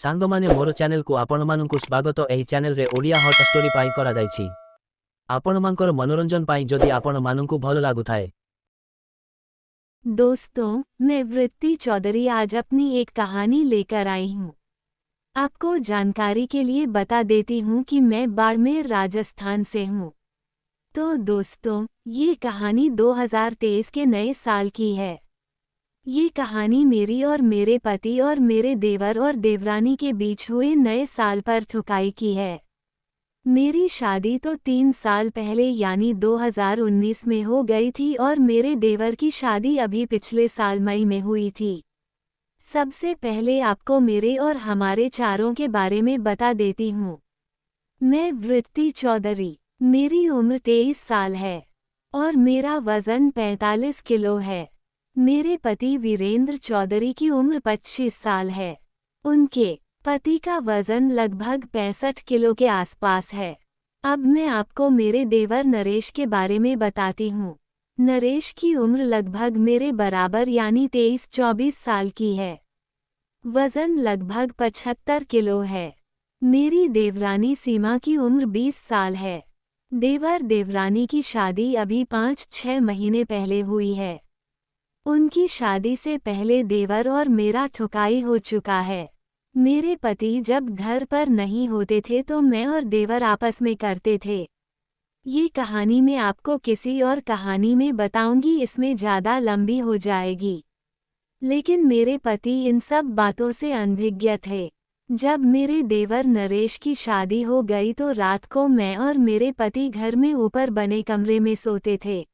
सांगमाने मोर channel को आपनमानंकु स्वागत। एही चैनल रे ओडिया हॉट स्टोरी पाई करा जायछि। आपनमानकर मनोरंजन पाई जदि आपनमानंकु भल लागुथाय। दोस्तों, मैं वृत्ति चौधरी आज अपनी एक कहानी लेकर आई हूँ। आपको जानकारी के लिए बता देती हूँ कि मैं बाड़मेर राजस्थान से हूँ। तो दोस्तों, ये कहानी 2023 के नए साल की है। ये कहानी मेरी और मेरे पति और मेरे देवर और देवरानी के बीच हुए नए साल पर ठुकाई की है। मेरी शादी तो 3 साल पहले यानी 2019 में हो गई थी और मेरे देवर की शादी अभी पिछले साल मई में हुई थी। सबसे पहले आपको मेरे और हमारे चारों के बारे में बता देती हूँ। मैं वृत्ति चौधरी, मेरी उम्र 23 साल है और मेरा वजन 45 किलो है। मेरे पति वीरेंद्र चौधरी की उम्र 25 साल है। उनके पति का वजन लगभग 65 किलो के आसपास है। अब मैं आपको मेरे देवर नरेश के बारे में बताती हूँ। नरेश की उम्र लगभग मेरे बराबर यानी 23-24 साल की है। वजन लगभग 75 किलो है। मेरी देवरानी सीमा की उम्र 20 साल है। देवर देवरानी की शादी अभी 5-6 महीने पहले हुई है। उनकी शादी से पहले देवर और मेरा ठुकाई हो चुका है। मेरे पति जब घर पर नहीं होते थे तो मैं और देवर आपस में करते थे। ये कहानी मैं आपको किसी और कहानी में बताऊंगी, इसमें ज़्यादा लंबी हो जाएगी। लेकिन मेरे पति इन सब बातों से अनभिज्ञ थे। जब मेरे देवर नरेश की शादी हो गई तो रात को मैं और मेरे पति घर में ऊपर बने कमरे में सोते थे।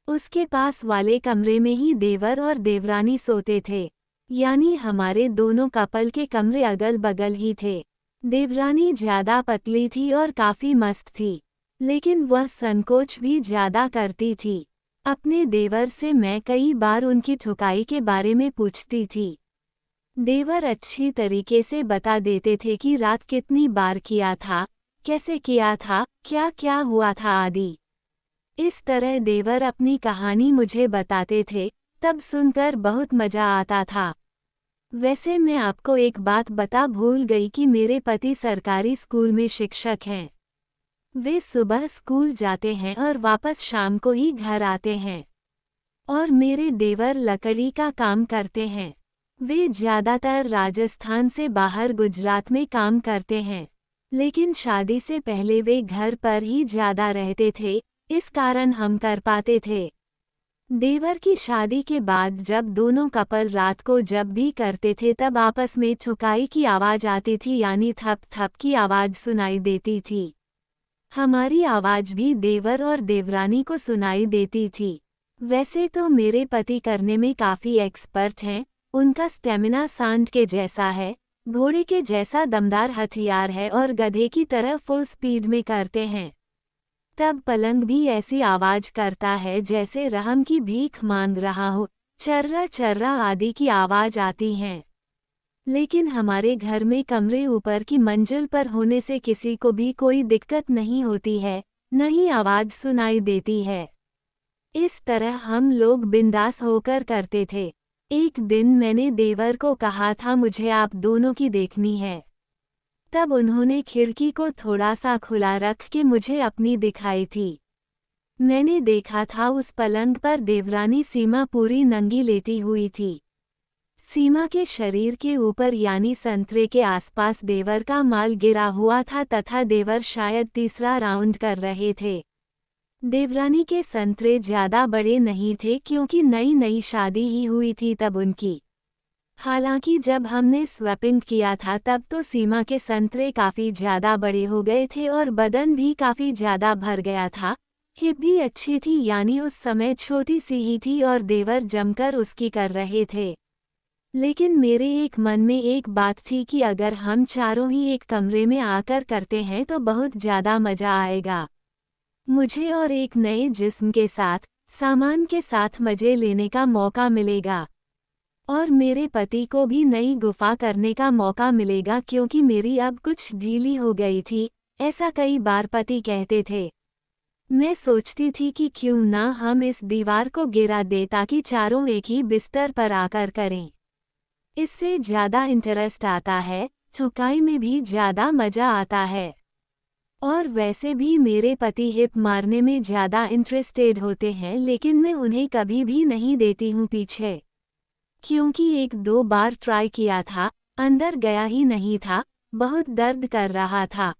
उसके पास वाले कमरे में ही देवर और देवरानी सोते थे, यानी हमारे दोनों कपल के कमरे अगल बगल ही थे। देवरानी ज़्यादा पतली थी और काफ़ी मस्त थी, लेकिन वह संकोच भी ज़्यादा करती थी। अपने देवर से मैं कई बार उनकी ठुकाई के बारे में पूछती थी। देवर अच्छी तरीके से बता देते थे कि रात कितनी बार किया था, कैसे किया था, क्या क्या हुआ था आदि। इस तरह देवर अपनी कहानी मुझे बताते थे, तब सुनकर बहुत मज़ा आता था। वैसे मैं आपको एक बात बता भूल गई कि मेरे पति सरकारी स्कूल में शिक्षक हैं। वे सुबह स्कूल जाते हैं और वापस शाम को ही घर आते हैं। और मेरे देवर लकड़ी का काम करते हैं। वे ज़्यादातर राजस्थान से बाहर गुजरात में काम करते हैं, लेकिन शादी से पहले वे घर पर ही ज़्यादा रहते थे, इस कारण हम कर पाते थे। देवर की शादी के बाद जब दोनों कपल रात को जब भी करते थे तब आपस में ठुकाई की आवाज़ आती थी, यानी थप थप की आवाज़ सुनाई देती थी। हमारी आवाज़ भी देवर और देवरानी को सुनाई देती थी। वैसे तो मेरे पति करने में काफ़ी एक्सपर्ट हैं। उनका स्टेमिना सांड के जैसा है, घोड़े के जैसा दमदार हथियार है और गधे की तरह फुल स्पीड में करते हैं। तब पलंग भी ऐसी आवाज़ करता है जैसे रहम की भीख मांग रहा हो, चर्रा चर्रा आदि की आवाज़ आती हैं। लेकिन हमारे घर में कमरे ऊपर की मंजिल पर होने से किसी को भी कोई दिक्कत नहीं होती है, न ही आवाज़ सुनाई देती है। इस तरह हम लोग बिंदास होकर करते थे। एक दिन मैंने देवर को कहा था मुझे आप दोनों की देखनी है। तब उन्होंने खिड़की को थोड़ा सा खुला रख के मुझे अपनी दिखाई थी। मैंने देखा था उस पलंग पर देवरानी सीमा पूरी नंगी लेटी हुई थी। सीमा के शरीर के ऊपर यानी संतरे के आसपास देवर का माल गिरा हुआ था तथा देवर शायद तीसरा राउंड कर रहे थे। देवरानी के संतरे ज़्यादा बड़े नहीं थे क्योंकि नई नई शादी ही हुई थी तब उनकी। हालांकि जब हमने स्वैपिंग किया था तब तो सीमा के संतरे काफ़ी ज़्यादा बड़े हो गए थे और बदन भी काफ़ी ज़्यादा भर गया था। हिप भी अच्छी थी, यानी उस समय छोटी सी ही थी और देवर जमकर उसकी कर रहे थे। लेकिन मेरे एक मन में एक बात थी कि अगर हम चारों ही एक कमरे में आकर करते हैं तो बहुत ज़्यादा मज़ा आएगा। मुझे और एक नए जिस्म के साथ, सामान के साथ मज़े लेने का मौका मिलेगा। और मेरे पति को भी नई गुफा करने का मौका मिलेगा क्योंकि मेरी अब कुछ ढीली हो गई थी, ऐसा कई बार पति कहते थे। मैं सोचती थी कि क्यों ना हम इस दीवार को गिरा दें ताकि चारों एक ही बिस्तर पर आकर करें। इससे ज़्यादा इंटरेस्ट आता है, छुकाई में भी ज़्यादा मज़ा आता है। और वैसे भी मेरे पति हिप मारने में ज़्यादा इंटरेस्टेड होते हैं, लेकिन मैं उन्हें कभी भी नहीं देती हूँ पीछे। क्योंकि 1-2 बार ट्राई किया था, अंदर गया ही नहीं था, बहुत दर्द कर रहा था।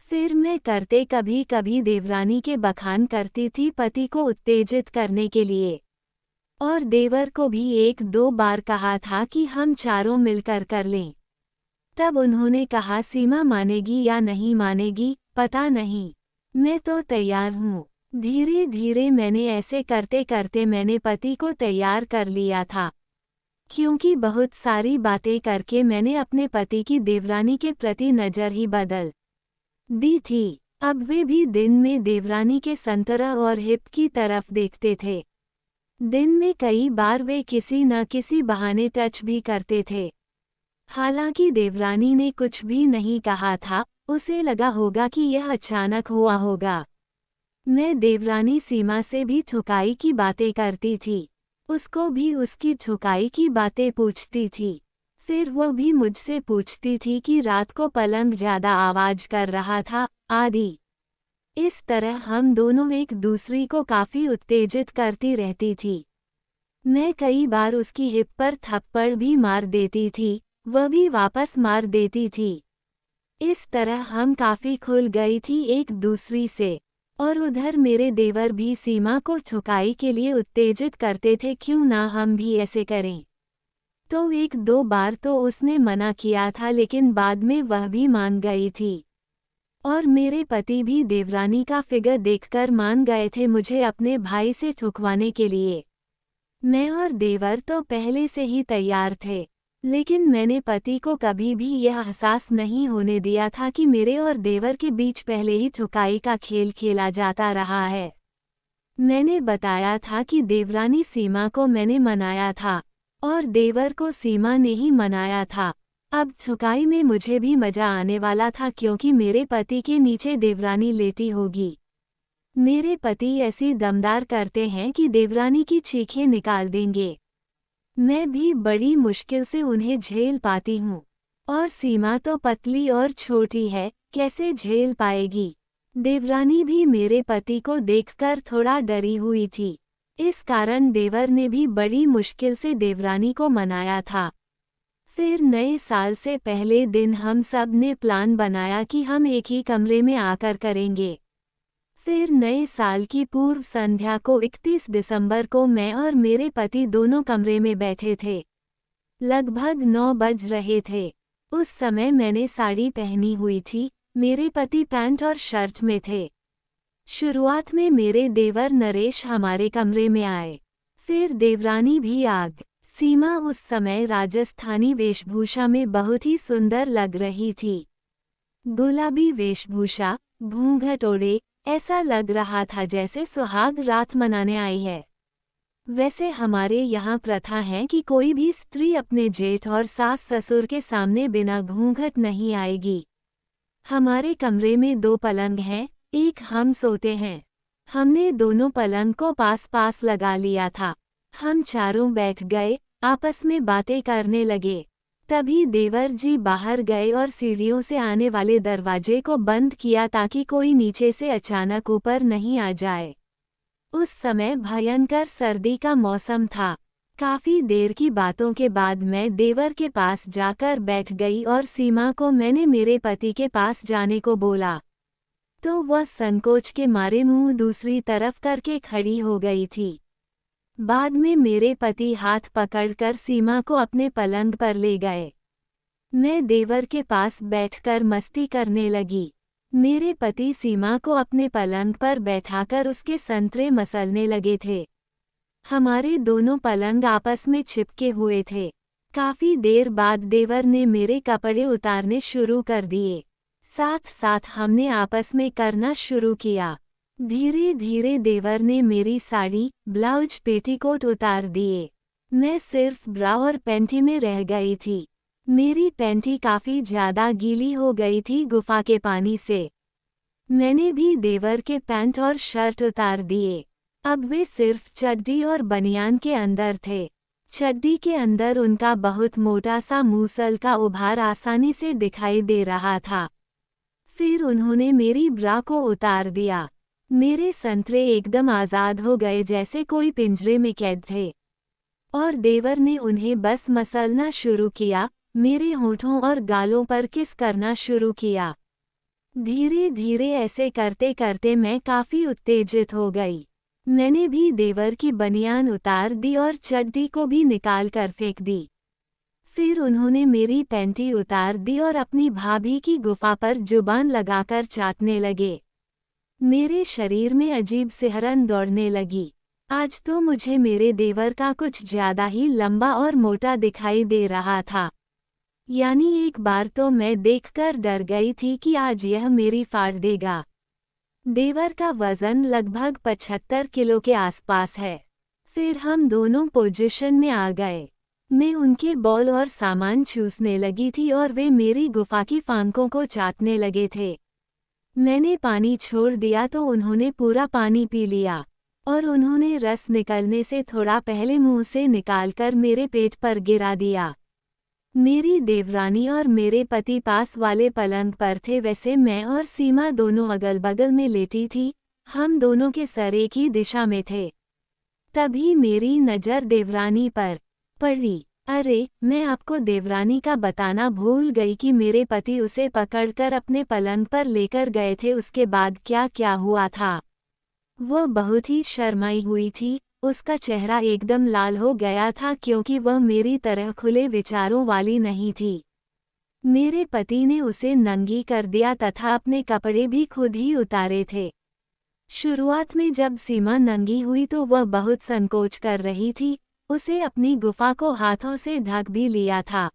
फिर मैं करते कभी कभी देवरानी के बखान करती थी पति को उत्तेजित करने के लिए। और देवर को भी 1-2 बार कहा था कि हम चारों मिलकर कर लें। तब उन्होंने कहा सीमा मानेगी या नहीं मानेगी, पता नहीं। मैं तो तैयार हूँ। धीरे धीरे मैंने ऐसे करते करते मैंने पति को तैयार कर लिया था। क्योंकि बहुत सारी बातें करके मैंने अपने पति की देवरानी के प्रति नज़र ही बदल दी थी। अब वे भी दिन में देवरानी के संतरा और हिप की तरफ देखते थे। दिन में कई बार वे किसी न किसी बहाने टच भी करते थे। हालांकि देवरानी ने कुछ भी नहीं कहा था, उसे लगा होगा कि यह अचानक हुआ होगा। मैं देवरानी सीमा से भी छुकाई की बातें करती थी। उसको भी उसकी छुकाई की बातें पूछती थी। फिर वो भी मुझसे पूछती थी कि रात को पलंग ज़्यादा आवाज़ कर रहा था, आदि। इस तरह हम दोनों एक दूसरी को काफ़ी उत्तेजित करती रहती थी। मैं कई बार उसकी हिप पर थप्पड़ भी मार देती थी, वह भी वापस मार देती थी। इस तरह हम काफ़ी खुल गई थी एक दूसरी से। और उधर मेरे देवर भी सीमा को छुकाई के लिए उत्तेजित करते थे, क्यों ना हम भी ऐसे करें। तो 1-2 बार तो उसने मना किया था, लेकिन बाद में वह भी मान गई थी। और मेरे पति भी देवरानी का फिगर देखकर मान गए थे मुझे अपने भाई से छुकवाने के लिए। मैं और देवर तो पहले से ही तैयार थे, लेकिन मैंने पति को कभी भी यह एहसास नहीं होने दिया था कि मेरे और देवर के बीच पहले ही छुकाई का खेल खेला जाता रहा है। मैंने बताया था कि देवरानी सीमा को मैंने मनाया था और देवर को सीमा ने ही मनाया था। अब छुकाई में मुझे भी मजा आने वाला था, क्योंकि मेरे पति के नीचे देवरानी लेटी होगी। मेरे पति ऐसी दमदार करते हैं कि देवरानी की चीखें निकाल देंगे। मैं भी बड़ी मुश्किल से उन्हें झेल पाती हूँ। और सीमा तो पतली और छोटी है, कैसे झेल पाएगी। देवरानी भी मेरे पति को देखकर थोड़ा डरी हुई थी। इस कारण देवर ने भी बड़ी मुश्किल से देवरानी को मनाया था। फिर नए साल से पहले दिन हम सब ने प्लान बनाया कि हम एक ही कमरे में आकर करेंगे। फिर नए साल की पूर्व संध्या को 31 दिसंबर को मैं और मेरे पति दोनों कमरे में बैठे थे। लगभग 9 बज रहे थे। उस समय मैंने साड़ी पहनी हुई थी, मेरे पति पैंट और शर्ट में थे। शुरुआत में मेरे देवर नरेश हमारे कमरे में आए। फिर देवरानी भी आ गई। सीमा उस समय राजस्थानी वेशभूषा में बहुत ही सुंदर लग रही थी। गुलाबी वेशभूषा, घूंघट ओढ़े, ऐसा लग रहा था जैसे सुहाग रात मनाने आई है। वैसे हमारे यहाँ प्रथा है कि कोई भी स्त्री अपने जेठ और सास ससुर के सामने बिना घूंघट नहीं आएगी। हमारे कमरे में 2 पलंग हैं, एक हम सोते हैं। हमने दोनों पलंग को पास पास लगा लिया था। हम चारों बैठ गए, आपस में बातें करने लगे। तभी देवर जी बाहर गए और सीढ़ियों से आने वाले दरवाजे को बंद किया ताकि कोई नीचे से अचानक ऊपर नहीं आ जाए। उस समय भयंकर सर्दी का मौसम था। काफी देर की बातों के बाद मैं देवर के पास जाकर बैठ गई और सीमा को मैंने मेरे पति के पास जाने को बोला, तो वह संकोच के मारे मुंह दूसरी तरफ करके खड़ी हो गई थी। बाद में मेरे पति हाथ पकड़कर सीमा को अपने पलंग पर ले गए। मैं देवर के पास बैठकर मस्ती करने लगी। मेरे पति सीमा को अपने पलंग पर बैठाकर उसके संतरे मसलने लगे थे। हमारे दोनों पलंग आपस में चिपके हुए थे। काफी देर बाद देवर ने मेरे कपड़े उतारने शुरू कर दिए। साथ साथ हमने आपस में करना शुरू किया। धीरे धीरे देवर ने मेरी साड़ी, ब्लाउज, पेटीकोट उतार दिए। मैं सिर्फ ब्रा और पैंटी में रह गई थी। मेरी पैंटी काफी ज्यादा गीली हो गई थी गुफा के पानी से। मैंने भी देवर के पैंट और शर्ट उतार दिए। अब वे सिर्फ चड्डी और बनियान के अंदर थे। चड्डी के अंदर उनका बहुत मोटा सा मूसल का उभार आसानी से दिखाई दे रहा था। फिर उन्होंने मेरी ब्रा को उतार दिया। मेरे संतरे एकदम आज़ाद हो गए जैसे कोई पिंजरे में कैद थे। और देवर ने उन्हें बस मसलना शुरू किया, मेरे होठों और गालों पर किस करना शुरू किया। धीरे धीरे ऐसे करते करते मैं काफ़ी उत्तेजित हो गई। मैंने भी देवर की बनियान उतार दी और चड्डी को भी निकाल कर फेंक दी। फिर उन्होंने मेरी पैंटी उतार दी और अपनी भाभी की गुफा पर जुबान लगाकर चाटने लगे। मेरे शरीर में अजीब सिहरन दौड़ने लगी। आज तो मुझे मेरे देवर का कुछ ज्यादा ही लंबा और मोटा दिखाई दे रहा था। यानी एक बार तो मैं देखकर डर गई थी कि आज यह मेरी फाड़ देगा। देवर का वजन लगभग 75 किलो के आसपास है। फिर हम दोनों पोजीशन में आ गए। मैं उनके बॉल और सामान चूसने लगी थी और वे मेरी गुफा की फांकों को चाटने लगे थे। मैंने पानी छोड़ दिया तो उन्होंने पूरा पानी पी लिया और उन्होंने रस निकलने से थोड़ा पहले मुंह से निकालकर मेरे पेट पर गिरा दिया। मेरी देवरानी और मेरे पति पास वाले पलंग पर थे, वैसे मैं और सीमा दोनों अगल बगल में लेटी थी। हम दोनों के सर एक ही दिशा में थे। तभी मेरी नज़र देवरानी पर पड़ी। अरे, मैं आपको देवरानी का बताना भूल गई कि मेरे पति उसे पकड़कर अपने पलंग पर लेकर गए थे। उसके बाद क्या क्या हुआ था। वह बहुत ही शर्माई हुई थी। उसका चेहरा एकदम लाल हो गया था क्योंकि वह मेरी तरह खुले विचारों वाली नहीं थी। मेरे पति ने उसे नंगी कर दिया तथा अपने कपड़े भी खुद ही उतारे थे। शुरुआत में जब सीमा नंगी हुई तो वह बहुत संकोच कर रही थी। उसे अपनी गुफा को हाथों से ढक भी लिया था,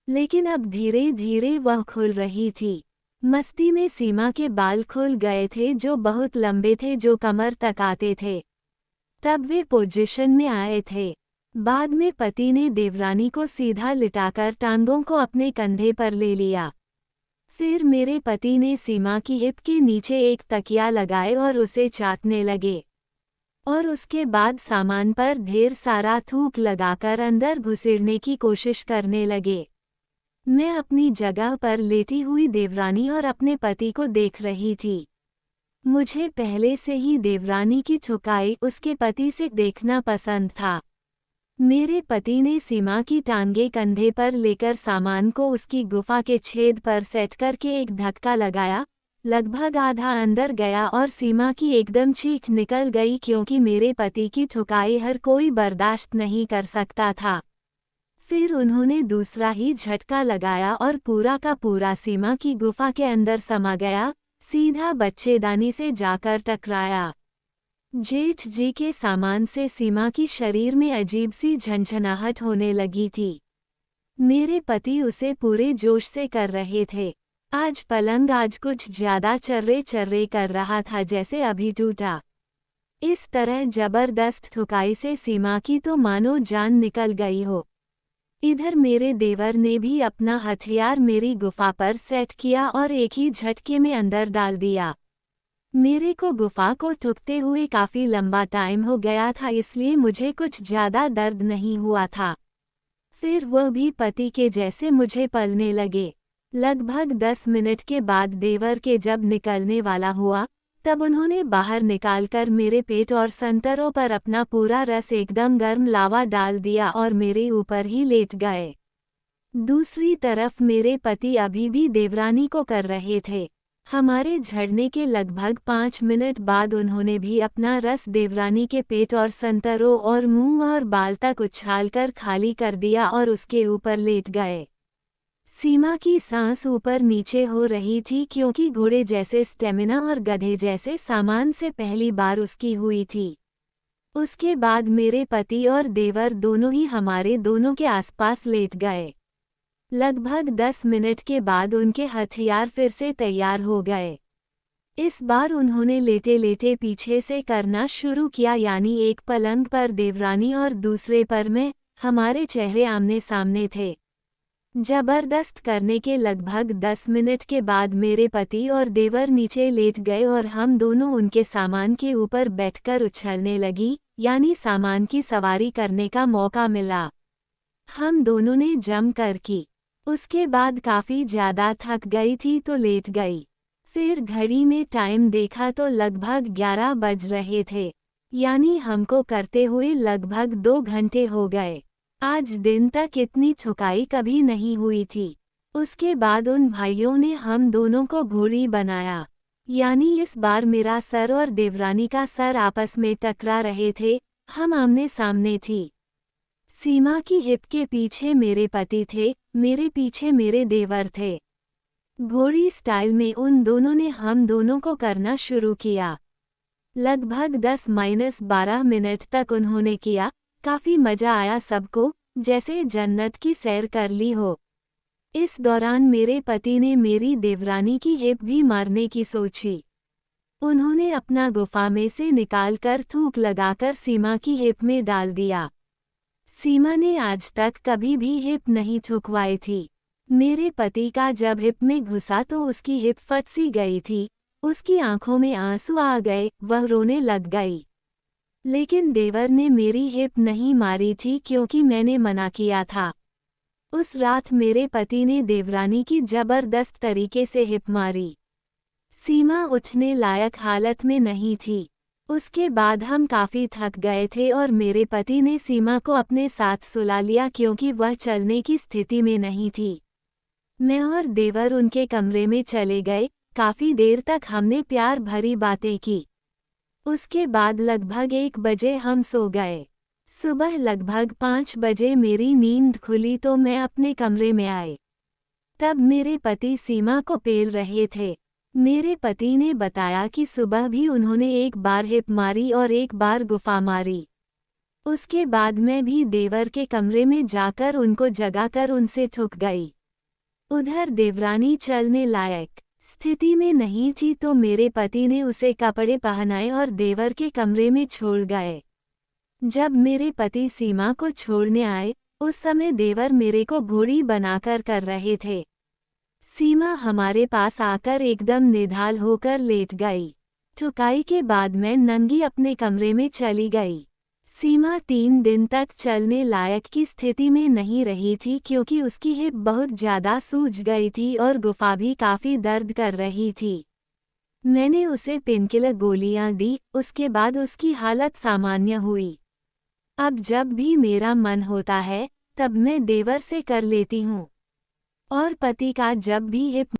लेकिन अब धीरे धीरे वह खुल रही थी। मस्ती में सीमा के बाल खुल गए थे जो बहुत लंबे थे, जो कमर तक आते थे। तब वे पोजीशन में आए थे। बाद में पति ने देवरानी को सीधा लिटाकर टांगों को अपने कंधे पर ले लिया। फिर मेरे पति ने सीमा की हिप के नीचे एक तकिया लगाए और उसे चाटने लगे और उसके बाद सामान पर ढेर सारा थूक लगाकर अंदर घुसेड़ने की कोशिश करने लगे। मैं अपनी जगह पर लेटी हुई देवरानी और अपने पति को देख रही थी। मुझे पहले से ही देवरानी की छुकाई उसके पति से देखना पसंद था। मेरे पति ने सीमा की टांगे कंधे पर लेकर सामान को उसकी गुफा के छेद पर सेट करके एक धक्का लगाया। लगभग आधा अंदर गया और सीमा की एकदम चीख निकल गई क्योंकि मेरे पति की ठुकाई हर कोई बर्दाश्त नहीं कर सकता था। फिर उन्होंने दूसरा ही झटका लगाया और पूरा का पूरा सीमा की गुफा के अंदर समा गया, सीधा बच्चेदानी से जाकर टकराया। जेठ जी के सामान से सीमा की शरीर में अजीब सी झंझनाहट होने लगी थी। मेरे पति उसे पूरे जोश से कर रहे थे। आज पलंग आज कुछ ज्यादा चर्रे चर्रे कर रहा था, जैसे अभी टूटा। इस तरह जबरदस्त ठुकाई से सीमा की तो मानो जान निकल गई हो। इधर मेरे देवर ने भी अपना हथियार मेरी गुफा पर सेट किया और एक ही झटके में अंदर डाल दिया। मेरे को गुफा को ठुकते हुए काफ़ी लंबा टाइम हो गया था, इसलिए मुझे कुछ ज़्यादा दर्द नहीं हुआ था। फिर वह भी पति के जैसे मुझे पलने लगे। लगभग 10 मिनट के बाद देवर के जब निकलने वाला हुआ, तब उन्होंने बाहर निकालकर मेरे पेट और संतरों पर अपना पूरा रस एकदम गर्म लावा डाल दिया और मेरे ऊपर ही लेट गए। दूसरी तरफ मेरे पति अभी भी देवरानी को कर रहे थे। हमारे झड़ने के लगभग 5 मिनट बाद उन्होंने भी अपना रस देवरानी के पेट और संतरों और मुंह और बाल तक उछालकर खाली कर दिया और उसके ऊपर लेट गए। सीमा की सांस ऊपर नीचे हो रही थी क्योंकि घोड़े जैसे स्टेमिना और गधे जैसे सामान से पहली बार उसकी हुई थी। उसके बाद मेरे पति और देवर दोनों ही हमारे दोनों के आसपास लेट गए। लगभग 10 मिनट के बाद उनके हथियार फिर से तैयार हो गए। इस बार उन्होंने लेटे लेटे पीछे से करना शुरू किया, यानी एक पलंग पर देवरानी और दूसरे पर मैं। हमारे चेहरे आमने सामने थे। जबरदस्त करने के लगभग 10 मिनट के बाद मेरे पति और देवर नीचे लेट गए और हम दोनों उनके सामान के ऊपर बैठकर उछलने लगी, यानी सामान की सवारी करने का मौका मिला। हम दोनों ने जम कर की। उसके बाद काफ़ी ज़्यादा थक गई थी तो लेट गई। फिर घड़ी में टाइम देखा तो लगभग 11 बज रहे थे, यानी हमको करते हुए लगभग 2 घंटे हो गए। आज दिन तक इतनी थकाई कभी नहीं हुई थी। उसके बाद उन भाइयों ने हम दोनों को घोड़ी बनाया, यानी इस बार मेरा सर और देवरानी का सर आपस में टकरा रहे थे। हम आमने सामने थी। सीमा की हिप के पीछे मेरे पति थे, मेरे पीछे मेरे देवर थे। घोड़ी स्टाइल में उन दोनों ने हम दोनों को करना शुरू किया। लगभग 10-12 मिनट तक उन्होंने किया। काफ़ी मज़ा आया सबको, जैसे जन्नत की सैर कर ली हो। इस दौरान मेरे पति ने मेरी देवरानी की हिप भी मारने की सोची। उन्होंने अपना गुफा में से निकालकर थूक लगाकर सीमा की हिप में डाल दिया। सीमा ने आज तक कभी भी हिप नहीं ठुकवाई थी। मेरे पति का जब हिप में घुसा तो उसकी हिप फट सी गई थी। उसकी आंखों में आंसू आ गए, वह रोने लग गई। लेकिन देवर ने मेरी हिप नहीं मारी थी क्योंकि मैंने मना किया था। उस रात मेरे पति ने देवरानी की जबरदस्त तरीके से हिप मारी। सीमा उठने लायक हालत में नहीं थी। उसके बाद हम काफ़ी थक गए थे और मेरे पति ने सीमा को अपने साथ सुला लिया क्योंकि वह चलने की स्थिति में नहीं थी। मैं और देवर उनके कमरे में चले गए। काफ़ी देर तक हमने प्यार भरी बातें की। उसके बाद लगभग 1 बजे हम सो गए। सुबह लगभग 5 बजे मेरी नींद खुली तो मैं अपने कमरे में आई। तब मेरे पति सीमा को पेल रहे थे। मेरे पति ने बताया कि सुबह भी उन्होंने एक बार हिप मारी और एक बार गुफा मारी। उसके बाद मैं भी देवर के कमरे में जाकर उनको जगाकर उनसे ठुक गई। उधर देवरानी चलने लायक स्थिति में नहीं थी तो मेरे पति ने उसे कपड़े पहनाए और देवर के कमरे में छोड़ गए। जब मेरे पति सीमा को छोड़ने आए, उस समय देवर मेरे को घोड़ी बनाकर कर रहे थे। सीमा हमारे पास आकर एकदम निढाल होकर लेट गई। ठुकाई के बाद मैं नंगी अपने कमरे में चली गई। सीमा 3 दिन तक चलने लायक की स्थिति में नहीं रही थी क्योंकि उसकी हिप बहुत ज़्यादा सूज गई थी और गुफा भी काफ़ी दर्द कर रही थी। मैंने उसे पेनकिलर गोलियां दी, उसके बाद उसकी हालत सामान्य हुई। अब जब भी मेरा मन होता है, तब मैं देवर से कर लेती हूँ। और पति का जब भी हिप